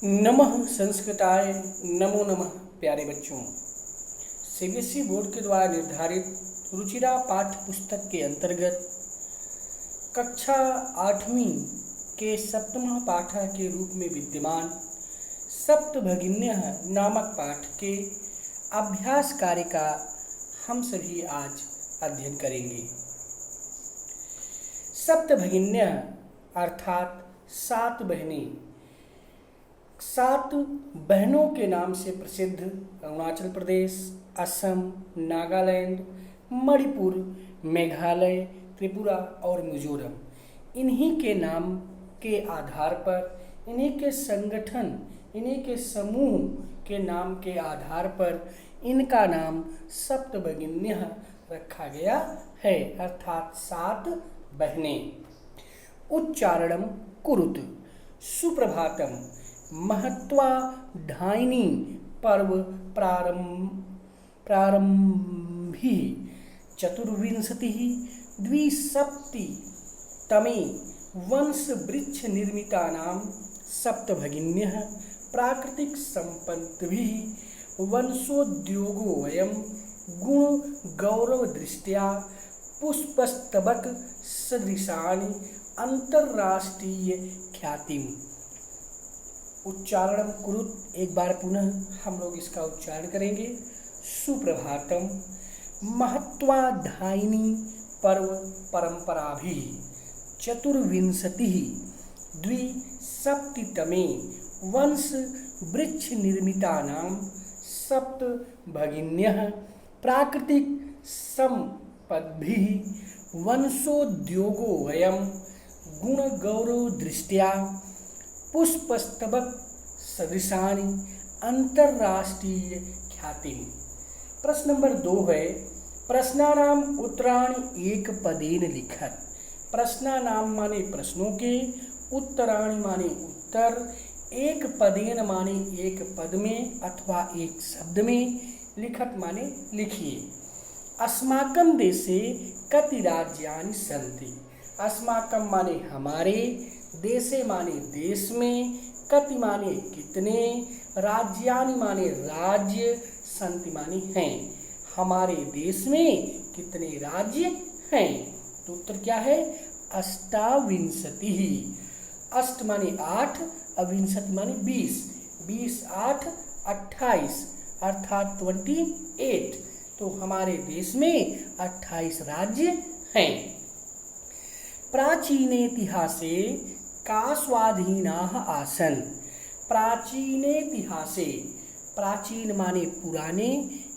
नमः संस्कृताय नमो नमः। प्यारे बच्चों, सीबीएसई बोर्ड के द्वारा निर्धारित रुचिरा पाठ्य पुस्तक के अंतर्गत कक्षा 8वीं के सप्तम पाठ के रूप में विद्यमान सप्तभगिन्यः नामक पाठ के अभ्यास कार्य का हम सभी आज अध्ययन करेंगे। सप्तभगिन्यः अर्थात 7 बहनें, 7 बहनों के नाम से प्रसिद्ध अरुणाचल प्रदेश, असम, नागालैंड, मणिपुर, मेघालय, त्रिपुरा और मिजोरम, इन्हीं के नाम के आधार पर, इन्हीं के संगठन, इन्हीं के समूह के नाम के आधार पर इनका नाम सप्तभगिन्यः रखा गया है, अर्थात 7 बहनें। उच्चारणम कुरुत। सुप्रभातम। महत्वाधायिनी पर्व प्रारंभी चतुर्विंशतिः द्विसप्ततितमे वंश वृक्ष निर्मितानां सप्तभगिन्यः प्राकृतिक संपत्तिभिः वंशोद्योगो वयं गुण गौरव दृष्ट्या पुष्पस्तबक सदृशानि अंतर्राष्ट्रीय ख्यातिम। उच्चारण कुरुत। एक बार पुनः हम लोग इसका उच्चारण करेंगे। सुप्रभातम। महत्वाधायिनी पर्व परंपराभिः चतुर्विंशतिः द्विसप्ततितमे वंश वृक्ष निर्मितानां सप्तभगिन्यः प्राकृतिक संपद्भिः वंशोद्योगो वयं गुण गौरव दृष्ट्या पुष्पस्तबक सदृशानि अंतर्राष्ट्रीय ख्याति। प्रश्न नंबर 2 है, प्रश्नानाम उत्तराणि एक पदेन लिखत। प्रश्नानाम माने प्रश्नों के, उत्तराणि माने उत्तर, एक पदेन माने एक पद में अथवा एक शब्द में, लिखत माने लिखिए। अस्माकं देशे कति राज्यानि सन्ति। अस्माकं माने हमारे, देशे माने देश में, कति माने कितने, राज्यानि माने राज्य, सन्ति माने हैं। हमारे देश में कितने राज्य हैं? तो उत्तर क्या है? अष्टाविंशतिः। अष्ट माने 8, अविंशति माने 20, 20 8 28 अर्थात 28। तो हमारे देश में 28 राज्य हैं। प्राचीनेतिहासे का स्वाधीनाः आसन्। प्राचीनेतिहासे, प्राचीन माने पुराने,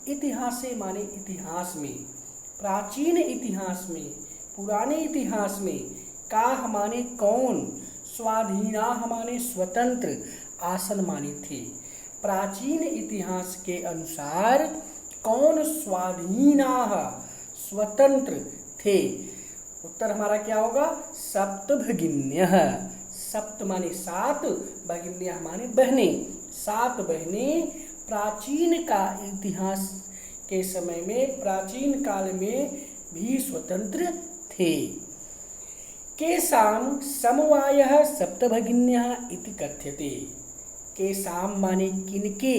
इतिहासे माने इतिहास में। प्राचीन इतिहास में, पुराने इतिहास में, का माने कौन, स्वाधीनाः माने स्वतंत्र, आसन माने थे। प्राचीन इतिहास के अनुसार कौन स्वाधीनाः स्वतंत्र थे? उत्तर हमारा क्या होगा? सप्तभगिन्यः। सप्त माने 7, भगिन्यः माने बहनें। 7 बहनें प्राचीन का इतिहास के समय में, प्राचीन काल में भी स्वतंत्र थे। केषां समवायः सप्तभगिन्यः इति कथ्यते। केषां माने किनके,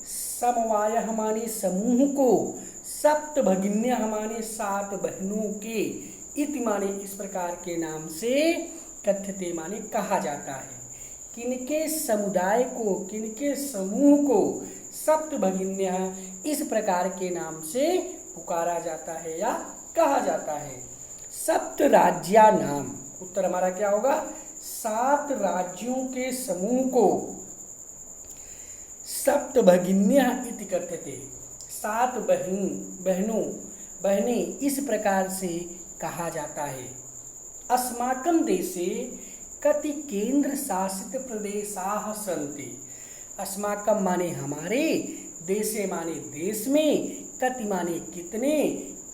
समवायः माने समूह को, सप्तभगिन्यः माने 7 बहनों के, इति माने इस प्रकार के नाम से, कथ्यते माने कहा जाता है। किनके समुदाय को, किनके समूह को सप्तभगिन्यः इस प्रकार के नाम से पुकारा जाता है या कहा जाता है। सप्त राज्या नाम। उत्तर हमारा क्या होगा? 7 राज्यों के समूह को सप्तभगिन्यः इति कथ्यते। 7 बहनें इस प्रकार से कहा जाता है। अस्माकं देशे कति केंद्र शासित प्रदेशाः सन्ति। अस्माकं माने हमारे, देशे माने देश में, कति माने कितने,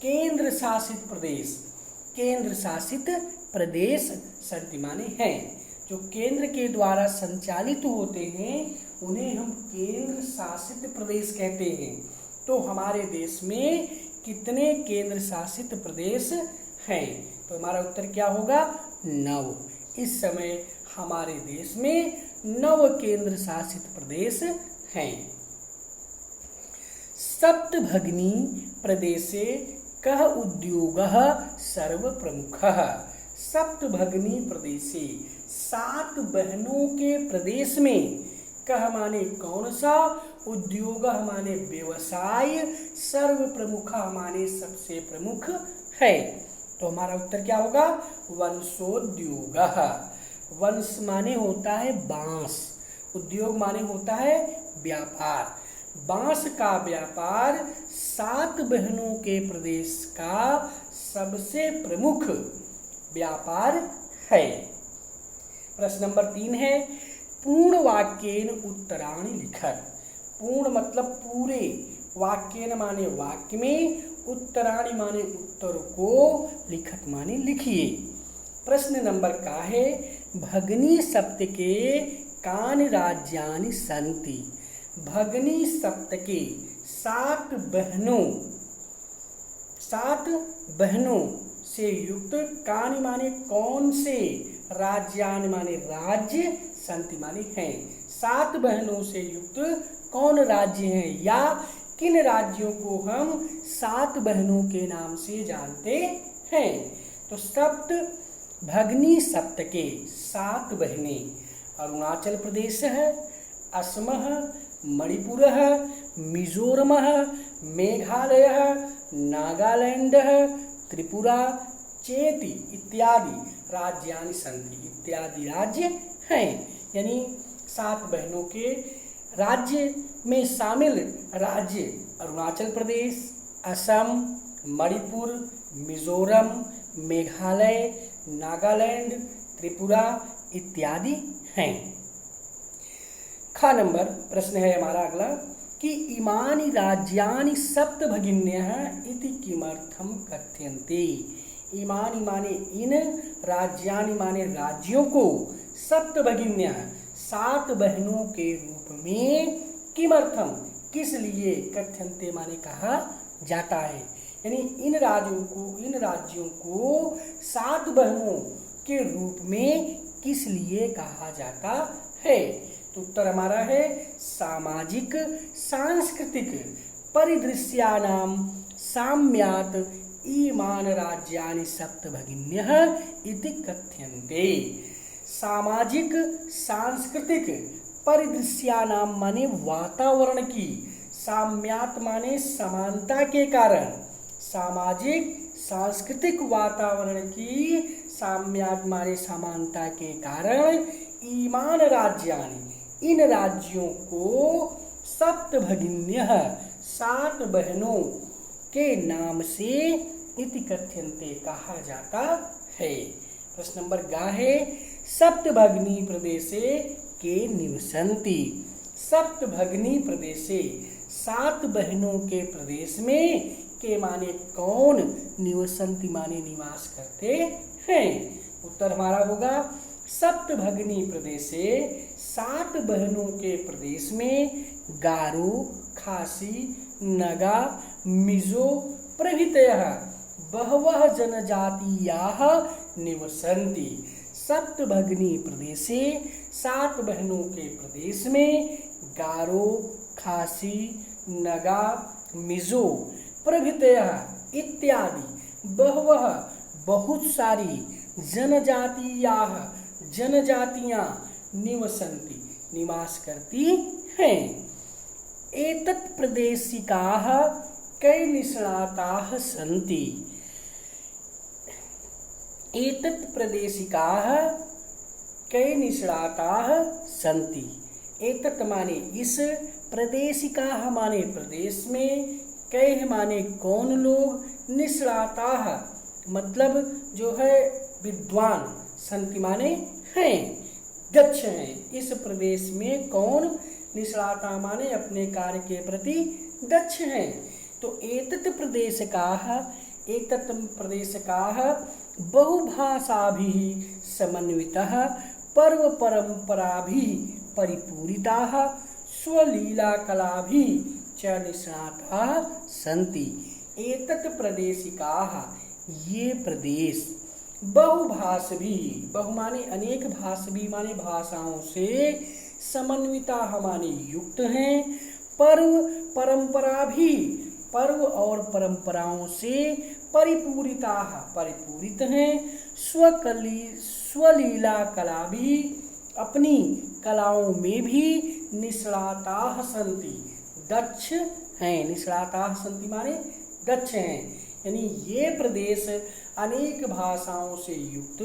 केंद्र शासित प्रदेश, केंद्र शासित प्रदेश सन्ति माने हैं। जो केंद्र के द्वारा संचालित होते हैं उन्हें हम केंद्र शासित प्रदेश कहते हैं। तो हमारे देश में कितने केंद्र शासित प्रदेश हैं? तो हमारा उत्तर क्या होगा? 9। इस समय हमारे देश में 9 केंद्र शासित प्रदेश हैं। सप्तभगिनी प्रदेशे कः उद्योगः सर्व प्रमुखः। सप्तभगिनी प्रदेशे 7 बहनों के प्रदेश में कह माने कौन सा, उद्योग माने व्यवसाय, सर्व प्रमुख माने सबसे प्रमुख है। तो हमारा उत्तर क्या होगा, वंशोद्योग। वंश माने होता है बांस, उद्योग माने होता है व्यापार। बांस का व्यापार 7 बहनों के प्रदेश का सबसे प्रमुख व्यापार है। प्रश्न नंबर 3 है, पूर्ण वाक्येन उत्तराणि लिखत। पूर्ण मतलब पूरे, वाक्येन माने वाक्य में, उत्तराणि माने उत्तर को, लिखत माने लिखिए। प्रश्न नंबर का है, भगनी सप्तके कानि राज्यानि सन्ति। भगनी सप्तके 7 बहनों से युक्त, कानि माने कौन से, राज्यानि माने राज्य, संति माने हैं। 7 बहनों से युक्त कौन राज्य हैं, या किन राज्यों को हम 7 बहनों के नाम से जानते हैं। तो सप्त भगनी सप्तके 7 बहनें अरुणाचल प्रदेश है, असम, मणिपुर, मिजोरम, मेघालय, नागालैंड, त्रिपुरा चेति इत्यादि राज्यानि सन्ति। इत्यादि राज्य हैं, यानी 7 बहनों के राज्य में शामिल राज्य अरुणाचल प्रदेश, असम, मणिपुर, मिजोरम, मेघालय, नागालैंड, त्रिपुरा इत्यादि हैं। ख नंबर प्रश्न है हमारा अगला कि इमानि राज्यानि सप्तभगिन्यः इति किमर्थम कथ्यन्ते। इमानि माने इन, राज्यानि माने राज्यों को, सप्तभगिन्यः 7 बहनों के रूप में, किमर्थम किस लिए, कथ्यन्ते माने कहा जाता है। यानी इन राज्यों को 7 बहनों के रूप में किस लिए कहा जाता है। तो उत्तर हमारा है सामाजिक सांस्कृतिक परिदृश्यानां साम्यात् इमान् राज्यानि सप्तभगिन्यः इति कथ्यन्ते। सामाजिक सांस्कृतिक परिदृश्यानां माने वातावरण की, साम्यात् माने समानता के कारण, सामाजिक सांस्कृतिक वातावरण की साम्यात् माने समानता के कारण, इमान् राज्यानि इन राज्यों को सप्तभगिन्यः 7 बहनों के नाम से इति कथ्यन्ते कहा जाता है। प्रश्न नंबर गा है, सप्तभगिनी प्रदेशे के निवसन्ति। सप्तभगिनी प्रदेशे 7 बहनों के प्रदेश में के माने कौन, निवसन्ति माने निवास करते हैं। उत्तर हमारा होगा सप्तभगिनी प्रदेशे 7 बहनों के प्रदेश में गारो, खासी, नगा, मिजो प्रभृतयः बहवः जनजातीयाः निवसन्ति। सप्तभगिनी प्रदेशे 7 बहनों के प्रदेश में गारो, खासी, नगा, मिजो प्रभृतयः इत्यादि बहवः बहुत सारी जनजातीयाः जनजातियां निवसन्ति निवास करती हैं। एतत् प्रदेशिकाः कई निष्णाताः सन्ति। एतत् प्रदेशिकाः कई निष्णाताः सन्ति। एतत् माने इस, प्रदेशिकाः माने प्रदेश में, कई माने कौन लोग, निष्णाताः मतलब जो है विद्वान, सन्ति माने हैं, दक्ष हैं। इस प्रदेश में कौन, निष्णाता माने अपने कार्य के प्रति दक्ष हैं। तो एतत् प्रदेशकाः बहुभाषाभिः समन्वितः पर्व परंपराभिः परिपूरिताः स्वलीलाकलाभिः च निष्णाताः सन्ति। एतत् प्रदेशिकाः ये प्रदेश बहुभाष भी, बहु माने अनेक, भाष भी माने भाषाओं से समन्विता माने युक्त हैं। पर्व परंपरा भी, पर्व और परंपराओं से परिपूरिता परिपूरित हैं। स्वलीला कला भी, अपनी कलाओं में भी निष्णाता सन्ति, दक्ष हैं। निष्णाता सन्ति माने दक्ष हैं, यानी ये प्रदेश अनेक भाषाओं से युक्त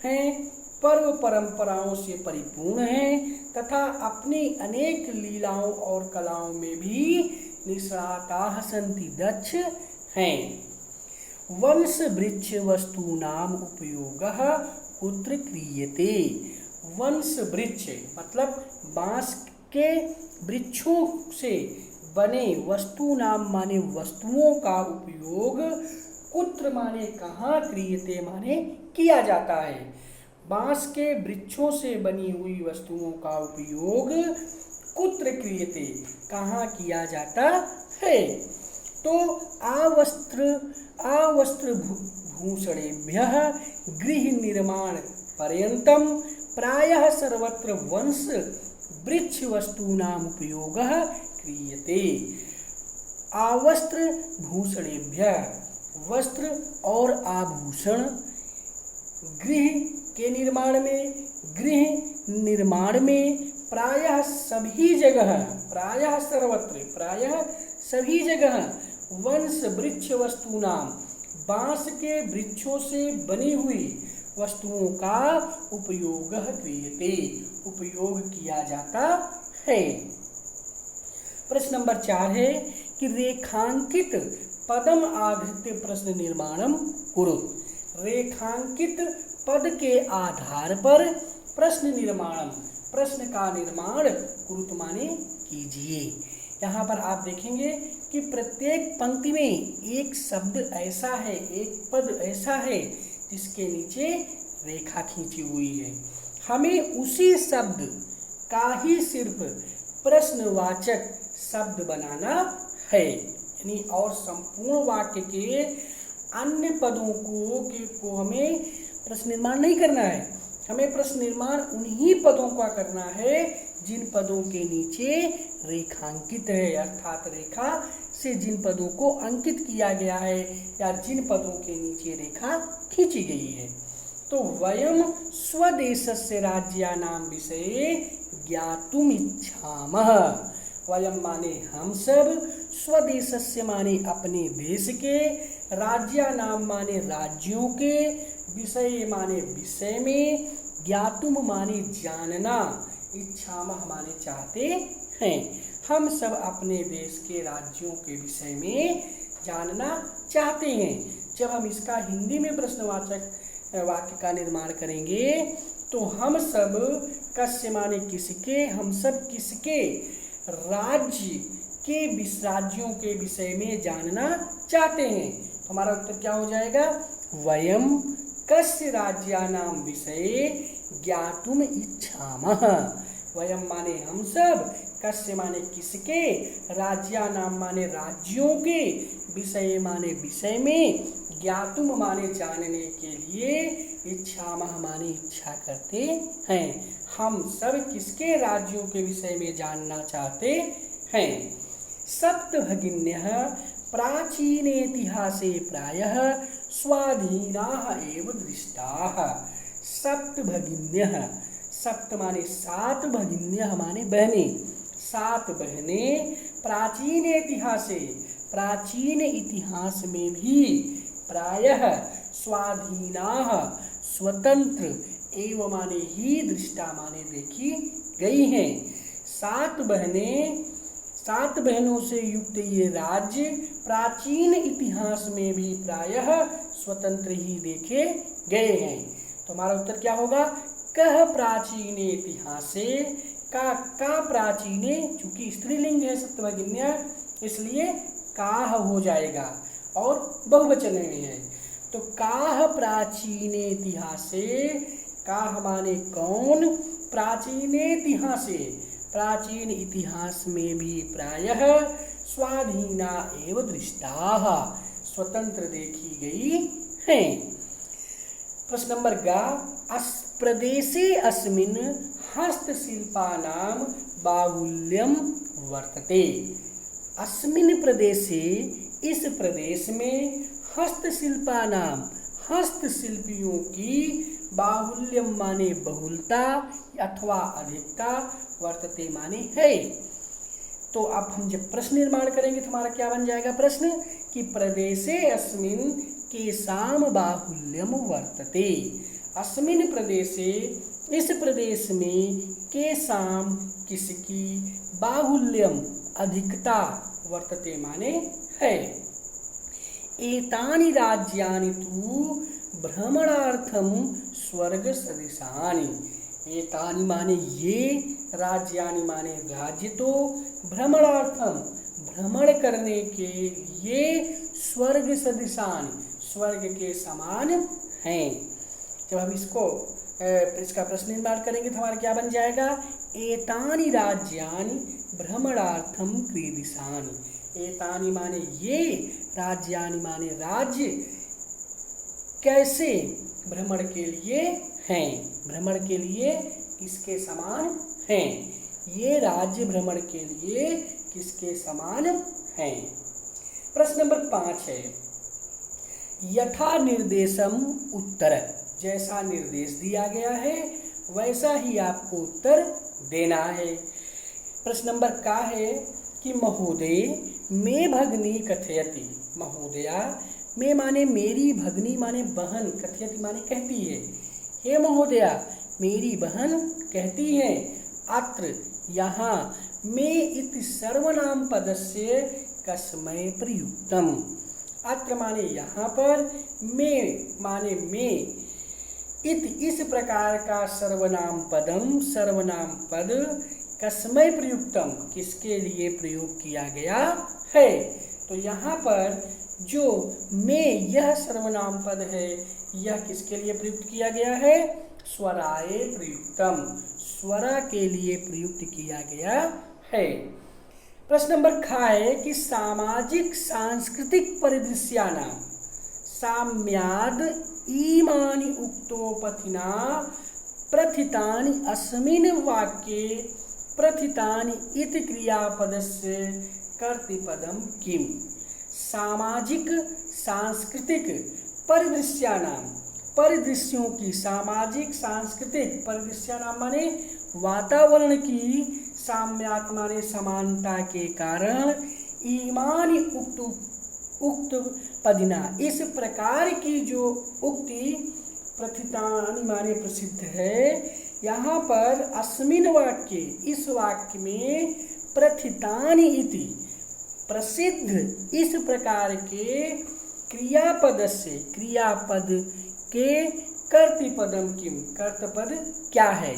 हैं, पर्व परंपराओं से परिपूर्ण हैं तथा अपनी अनेक लीलाओं और कलाओं में भी निष्णाता सन्ति, दक्ष हैं। वंश वृक्ष वस्तूनाम उपयोगः कुत्र क्रियते। वंश वृक्ष मतलब बांस के वृक्षों से बने वस्तु नाम माने वस्तुओं का उपयोग कुत्र माने कहाँ, क्रियते माने किया जाता है। बांस के वृक्षों से बनी हुई वस्तुओं का उपयोग कुत्र क्रियते कहाँ किया जाता है। तो आवस्त्र भूषणेभ्यः गृह निर्माण पर्यंतम प्रायः सर्वत्र वंश वृक्ष वस्तूनाम उपयोगः क्रियते। आवस्त्र भूषणेभ्यः, वस्त्र और आभूषण, गृह के निर्माण में, गृह निर्माण में प्रायः सभी जगह, प्रायः सर्वत्र, प्रायः सभी जगह वंश वृक्ष वस्तूनाम, बांस के वृक्षों से बनी हुई वस्तुओं का उपयोग क्रियते, उपयोग किया जाता है। प्रश्न नंबर 4 है कि रेखांकित पदम आधृत्य प्रश्न निर्माणम कुरुत। रेखांकित पद के आधार पर प्रश्न निर्माणम, प्रश्न का निर्माण कुरुत माने कीजिए। यहाँ पर आप देखेंगे कि प्रत्येक पंक्ति में एक शब्द ऐसा है, एक पद ऐसा है जिसके नीचे रेखा खींची हुई है। हमें उसी शब्द का ही सिर्फ प्रश्नवाचक शब्द बनाना है, यानी और संपूर्ण वाक्य के अन्य पदों को हमें प्रश्न निर्माण नहीं करना है। हमें प्रश्न निर्माण उन्हीं पदों का करना है जिन पदों के नीचे रेखांकित है, अर्थात रेखा से जिन पदों को अंकित किया गया है या जिन पदों के नीचे रेखा खींची गई है। तो वयम स्वदेशस्य राज्यानां विषये ज्ञातुम इच्छामः। वयम माने हम सब, स्वदेशस्य माने अपने देश के, राज्यानां माने राज्यों के, विषय माने विषय में, ज्ञातुम माने जानना, इच्छामः माने चाहते हैं। हम सब अपने देश के राज्यों के विषय में जानना चाहते हैं। जब हम इसका हिंदी में प्रश्नवाचक वाक्य का निर्माण करेंगे तो हम सब कस्य माने किसके, हम सब किसके राज्य के राज्यों के विषय में जानना चाहते हैं। हमारा उत्तर क्या हो जाएगा, वयम कस्य राज्यानां विषये ज्ञातुम इच्छामः। वयम माने हम सब, कस्य माने किसके, राज्यानां माने राज्यों के, विषय माने विषय में, ज्ञातुम माने जानने के लिए, इच्छामः माने इच्छा करते हैं। हम सब किसके राज्यों के विषय में जानना चाहते हैं। सप्तभगिन्यः प्राचीने इतिहासे प्रायः स्वाधीनाः एव दृष्टाः। सप्तभगिन्यः, सप्त माने 7, भगिन्यः माने बहने, 7 बहने, प्राचीन इतिहासे, प्राचीन इतिहास में भी, प्रायः स्वाधीनाः स्वतंत्र, एवं माने ही, दृष्टा माने देखी गई हैं। 7 बहनें, 7 बहनों से युक्त ये राज्य प्राचीन इतिहास में भी प्रायः स्वतंत्र ही देखे गए हैं। तो हमारा उत्तर क्या होगा, कह प्राचीन इतिहासे, का प्राचीने, चूंकि स्त्रीलिंग है सप्तभगिन्या इसलिए काह हो जाएगा और बहुवचन में है। तो काह प्राचीन इतिहासे, काह माने कौन, प्राचीन इतिहासे, प्राचीन इतिहास में भी प्रायः स्वाधीना एव दृष्टाः, स्वतंत्र देखी गई हैं। प्रश्न नंबर गा प्रदेशे अस्मिन् हस्तशिल्पानां बाहुल्यम वर्तते। अस्मिन् प्रदेशे इस प्रदेश में हस्तशिल्पानां हस्तशिल्पियों की बाहुल्यम माने बहुलता अथवा अधिकता वर्तते माने है। तो अब हम जब प्रश्न निर्माण करेंगे तो हमारा क्या बन जाएगा प्रश्न कि प्रदेशे अस्मिन् केषां बाहुल्यम वर्तते। अस्मिन् प्रदेशे इस प्रदेश में केषां किसकी बाहुल्यम अधिकता वर्तते माने है। एतानि राज्यानि तु भ्रमणार्थम स्वर्ग सदृशानि। एतानि माने ये, राज्यानि माने राज्य, तो भ्रमणार्थम भ्रमण करने के लिए स्वर्ग सदृशानि स्वर्ग के समान हैं। जब हम इसका प्रश्न निर्माण करेंगे तो हमारा क्या बन जाएगा एतानि राज्यानि भ्रमणार्थम क्रीडिशानि। एतानि माने ये, राज्यानि माने राज्य, कैसे भ्रमण के लिए हैं, भ्रमण के लिए किसके समान हैं, ये राज्य भ्रमण के लिए किसके समान हैं। प्रश्न नंबर 5 है यथा निर्देशम उत्तर। जैसा निर्देश दिया गया है वैसा ही आपको उत्तर देना है। प्रश्न नंबर का है कि महोदय मे भगनी कथयति। महोदया मे माने मेरी, भगनी माने बहन, कथयति माने कहती है। हे महोदया मेरी बहन कहती है। अत्र यहाँ मे इति सर्वनाम पदस्य कस्मै प्रयुक्तम। अत्र माने यहाँ पर, मे माने मे, इति इस प्रकार का सर्वनाम पदम सर्वनाम पद कस्मै प्रयुक्तम किसके लिए प्रयोग किया गया है। तो यहाँ पर जो में यह सर्वनाम पद है यह किसके लिए प्रयुक्त किया गया है, स्वराय प्रयुक्तम, स्वरा के लिए प्रयुक्त किया गया है। प्रश्न नंबर खा है कि सामाजिक सांस्कृतिक परिदृश्यानां साम्याद इमानि उक्तोपथिना प्रथितानि अस्मिन् वाक्ये प्रथितानि इति क्रियापदस्य कर्तृपदम किम। सामाजिक सांस्कृतिक परिदृश्यानां, परिदृश्यों की, सामाजिक सांस्कृतिक परिदृश्यानां माने वातावरण की, साम्यात् माने समानता के कारण, इमानि उक्त पदिना इस प्रकार की जो उक्ति, प्रथितानि माने प्रसिद्ध है। यहाँ पर अस्मिन् वाक्य इस वाक्य में प्रथितानि इति प्रसिद्ध इस प्रकार के क्रियापद से, क्रियापद के कर्तृपदम किम, कर्तृपद क्या है।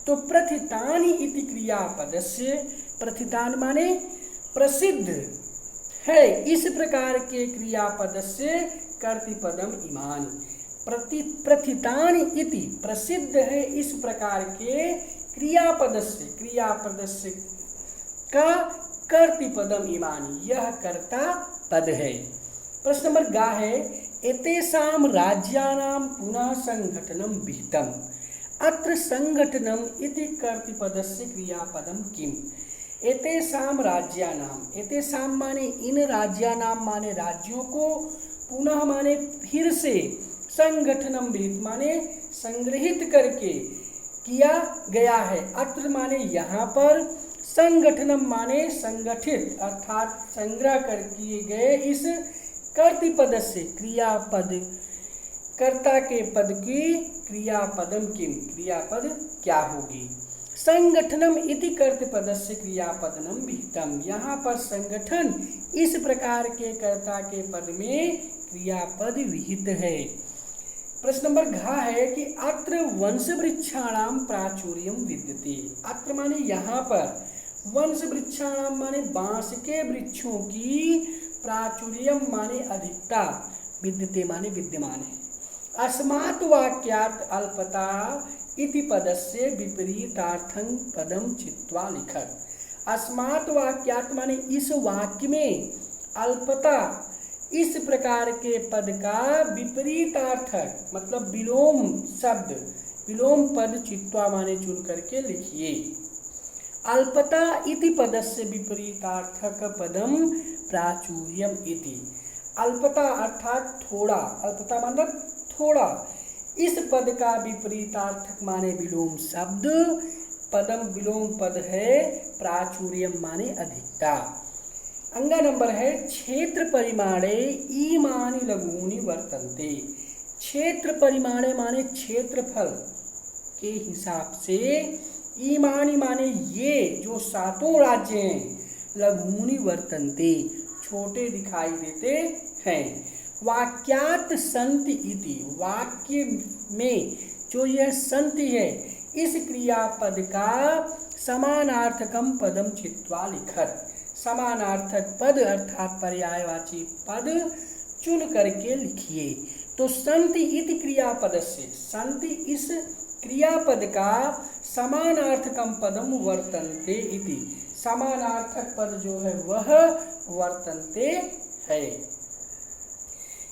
तो प्रथितानि इति क्रियापदस्य, प्रथितानि माने प्रसिद्ध है इस प्रकार के क्रियापदस्य कर्तृपदम इमानि। प्रथितानि इति प्रसिद्ध है इस प्रकार के क्रियापदस्य, क्रियापदस्य का कर्तृपदम इमानि, यह कर्ता पद है। प्रश्न नंबर गा है एतेषां राज्यानां पुनः संघटनम विहितम। अत्र संघटनम इति कर्तृपदस्य क्रियापदम किम। एतेषां राज्यानां, एतेषां माने इन राज्यानां माने राज्यों को, पुनः माने फिर से, संगठनम विहित माने संग्रहित करके किया गया है। अत्र माने यहाँ पर, संगठनम माने संगठित अर्थात संग्रह कर किए गए इस कर्तृपद से, क्रियापद, कर्ता के पद की क्रियापदम किम, क्रियापद क्या होगी। संगठनम इति कर्तृपदस्य क्रियापदनम विहितम। यहाँ पर संगठन इस प्रकार के कर्ता के पद में क्रियापद विहित है। प्रश्न नंबर घ है कि अत्र वंश वृक्षाणाम प्राचुर्यम विद्यते। अत्र माने यहाँ पर, वंश वृक्षाणाम माने बांस के वृक्षों की, प्राचुर्यम माने अधिकता, विद्यते माने विद्यमान है। अस्मात् वाक्यात् अल्पता इति पदस्य विपरीतार्थं पदम चित्वा लिखत। अस्मात् वाक्यात् माने इस वाक्य में, अल्पता इस प्रकार के पद का विपरीतार्थक मतलब विलोम शब्द, विलोम पद चित्वा माने चुन करके लिखिए। अल्पता इति पदस्य विपरीतार्थक पदम प्राचुर्यम इति। अल्पता अर्थात थोड़ा, अल्पता मतलब थोड़ा, इस पद का विपरीतार्थक माने विलोम शब्द, पदम विलोम पद है, प्राचुर्यम माने अधिकता। अंगा नंबर है क्षेत्र परिमाणे ईमानि लघूनि वर्तन्ते। क्षेत्र परिमाणे माने क्षेत्रफल के हिसाब से, ईमानि माने ये जो सातों राज्य हैं, लघूनि वर्तन्ते छोटे दिखाई देते हैं। वाक्यात संति इति, वाक्य में जो यह संति है, इस क्रियापद का समानार्थकम पदम चित्वा लिखत। समानार्थक पद अर्थात पर्यायवाची पद चुन करके लिखिए। तो संति इति क्रियापद से, संति इस क्रियापद का समानार्थकम पदम वर्तन्ते इति, समानार्थक पद जो है वह वर्तन्ते है।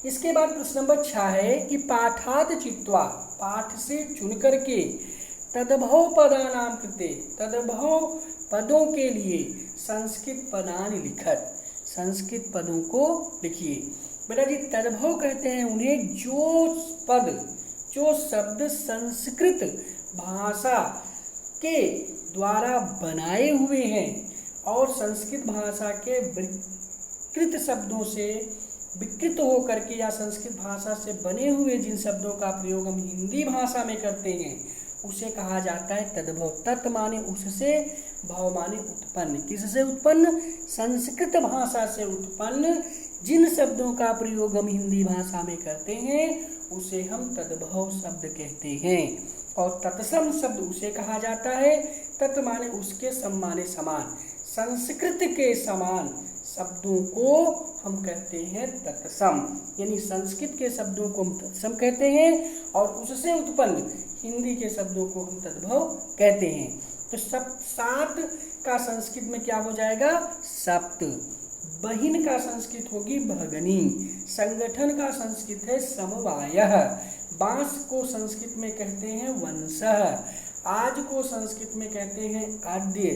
इसके बाद प्रश्न नंबर 6 है कि पाठात चित्वा, पाठ से चुन करके, तदभव पदानाम कृते, तदभव पदों के लिए संस्कृत पदानि लिखत, संस्कृत पदों को लिखिए। बेटा जी तदभव कहते हैं उन्हें जो पद, जो शब्द संस्कृत भाषा के द्वारा बनाए हुए हैं और संस्कृत भाषा के विकृत शब्दों से विकृत होकर के या संस्कृत भाषा से बने हुए जिन शब्दों का प्रयोग हम हिंदी भाषा में करते हैं उसे कहा जाता है तद्भव। तत् माने उससे, भव माने उत्पन्न। किससे उत्पन्न? संस्कृत भाषा से उत्पन्न जिन शब्दों का प्रयोग हम हिंदी भाषा में करते हैं उसे हम तद्भव शब्द कहते हैं। और तत्सम शब्द उसे कहा जाता है, तत् माने उसके सम माने समान, संस्कृत के समान शब्दों को हम कहते हैं तत्सम, यानी संस्कृत के शब्दों को हम तत्सम कहते हैं और उससे उत्पन्न हिंदी के शब्दों को हम तद्भव कहते हैं। तो सात का संस्कृत में क्या हो जाएगा? सप्त। बहिन का संस्कृत होगी भगनी। संगठन का संस्कृत है समवायः। बांस को संस्कृत में कहते हैं वंशः। आज को संस्कृत में कहते हैं आद्य।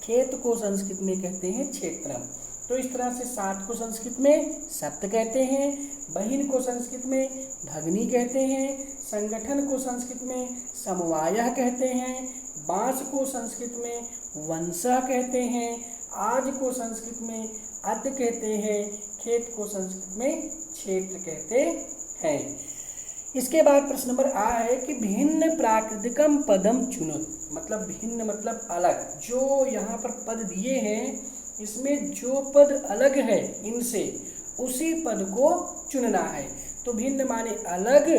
खेत को संस्कृत में कहते हैं क्षेत्रम। तो इस तरह से सात को संस्कृत में सप्त कहते हैं, बहिन को संस्कृत में भगनी कहते हैं, संगठन को संस्कृत में समवायः कहते हैं, बांस को संस्कृत में वंशः कहते हैं, आज को संस्कृत में अद्य कहते हैं, खेत को संस्कृत में क्षेत्र कहते हैं। इसके बाद प्रश्न नंबर आ है कि भिन्न प्राकृतिकम पदम चुनो। मतलब भिन्न मतलब अलग। जो यहाँ पर पद दिए हैं इसमें जो पद अलग है इनसे उसी पद को चुनना है। तो भिन्न माने अलग,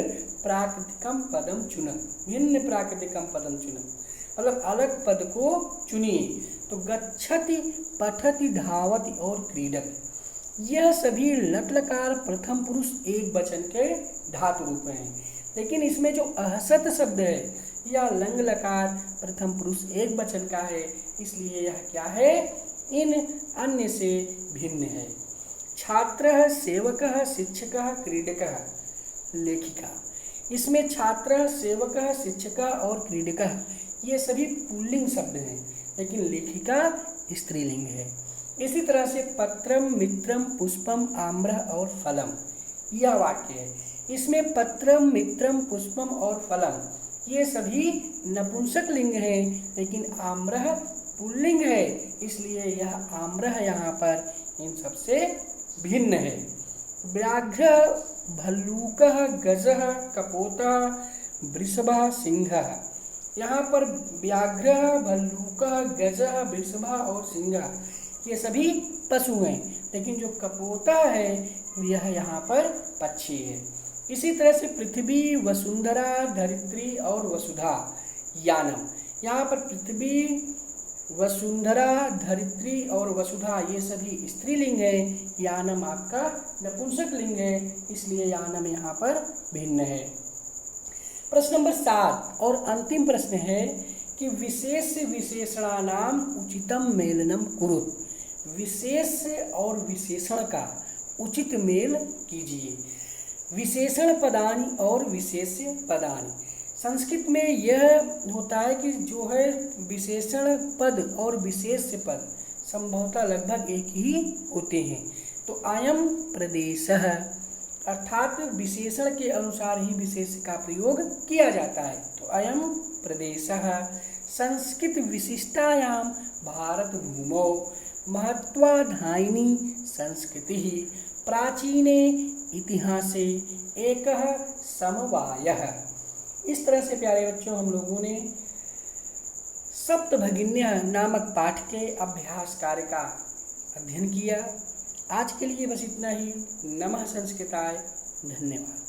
प्राकृतिकम पदम चुनत। भिन्न प्राकृतिकम पदम चुनत मतलब अलग पद को चुनिए। तो गच्छति, पठति, धावति और क्रीडति, यह सभी लट लकार प्रथम पुरुष एक वचन के धातु रूप में है। लेकिन इसमें जो अहसत शब्द है या लंग लकार प्रथम पुरुष एक वचन का है, इसलिए यह क्या है? इन अन्य से भिन्न है। छात्रः, सेवकः, शिक्षकः, क्रीडकः, लेखिका। इसमें छात्रः, सेवकः, शिक्षकः और क्रीडकः ये सभी पुल्लिंग शब्द हैं, लेकिन लेखिका स्त्रीलिंग है। इसी तरह से पत्रम, मित्रम, पुष्पम, आम्रः और फलम, यह वाक्य है। इसमें पत्रम, मित्रम, पुष्पम और फलम ये सभी नपुंसक लिंग हैं, लेकिन आम्रः पुल्लिंग है, इसलिए यह आम्रः यहाँ पर इन सबसे भिन्न है। व्याघ्र, भल्लूकः, गजः, कपोतः, वृषभः, सिंहः। यहाँ पर व्याघ्र, भल्लूकः, गजः, वृषभः और सिंहः ये सभी पशु हैं, लेकिन जो कपोता है यह यहाँ पर पक्षी है। इसी तरह से पृथ्वी, वसुंधरा, धरित्री और वसुधा, यानम। यहाँ पर पृथ्वी, वसुंधरा, धरित्री और वसुधा ये सभी स्त्रीलिंग है, यानम आपका नपुंसक लिंग है, इसलिए यानम यहाँ पर भिन्न है। प्रश्न नंबर 7 और अंतिम प्रश्न है कि विशेष विशेषणानाम उचितम मेलनम कुरुत। विशेष और विशेषण का उचित मेल कीजिए। विशेषण पदानि और विशेष्य पदानि। संस्कृत में यह होता है कि जो है विशेषण पद और विशेष्य पद संभवतः लगभग एक ही होते हैं। तो अयम प्रदेशः अर्थात विशेषण के अनुसार ही विशेष्य का प्रयोग किया जाता है। तो अयम प्रदेशः संस्कृत विशिष्टायां भारत भूमौ महत्वाधायिनी संस्कृति प्राचीने इतिहासे एकः समवायः। इस तरह से प्यारे बच्चों हम लोगों ने सप्तभगिन्यः नामक पाठ के अभ्यास कार्य का अध्ययन किया। आज के लिए बस इतना ही। नमः संस्कृताय। धन्यवाद।